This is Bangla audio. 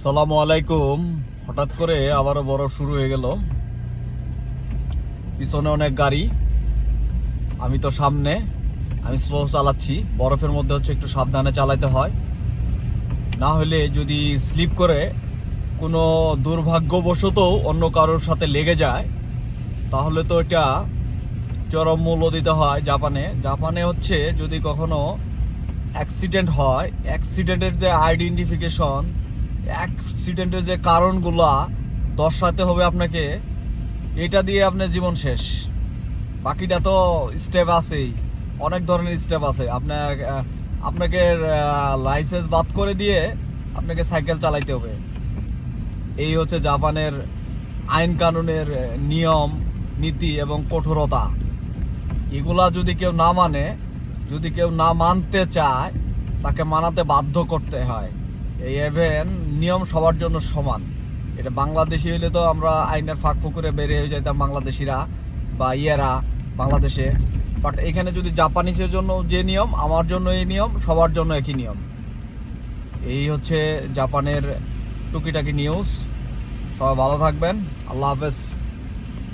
সালামু আলাইকুম। হঠাৎ করে আবারও বরফ শুরু হয়ে গেল। পিছনে অনেক গাড়ি, আমি তো সামনে। আমি স্লো চালাচ্ছি। বরফের মধ্যে হচ্ছে একটু সাবধানে চালাতে হয়, না হলে যদি স্লিপ করে কোনো দুর্ভাগ্যবশত অন্য কারোর সাথে লেগে যায় তাহলে তো এটা চরম মূল্য দিতে হয়। জাপানে হচ্ছে যদি কখনো অ্যাক্সিডেন্ট হয়, অ্যাক্সিডেন্টের যে আইডেন্টিফিকেশন, অ্যাক্সিডেন্টের যে কারণগুলা দর্শাতে হবে আপনাকে, এটা দিয়ে আপনার জীবন শেষ। বাকিটা তো স্টেপ আছেই, অনেক ধরনের স্টেপ আছে। আপনাকে লাইসেন্স বাদ করে দিয়ে আপনাকে সাইকেল চালাইতে হবে। এই হচ্ছে জাপানের আইন কানুনের নিয়ম নীতি এবং কঠোরতা। এগুলা যদি কেউ না মানে, যদি কেউ না মানতে চায়, তাকে মানাতে বাধ্য করতে হয়। এই ইভেন নিয়ম সবার জন্য সমান। এটা বাংলাদেশি হইলে তো আমরা আইনের ফাঁক ফুকুরে বেরিয়ে হয়ে যেতাম বাংলাদেশিরা বা বাংলাদেশে। বাট এখানে যদি জাপানিজের জন্য যে নিয়ম, আমার জন্য এই নিয়ম, সবার জন্য একই নিয়ম। এই হচ্ছে জাপানের টুকিটাকি নিউজ। সবাই ভালো থাকবেন। আল্লাহ হাফেজ।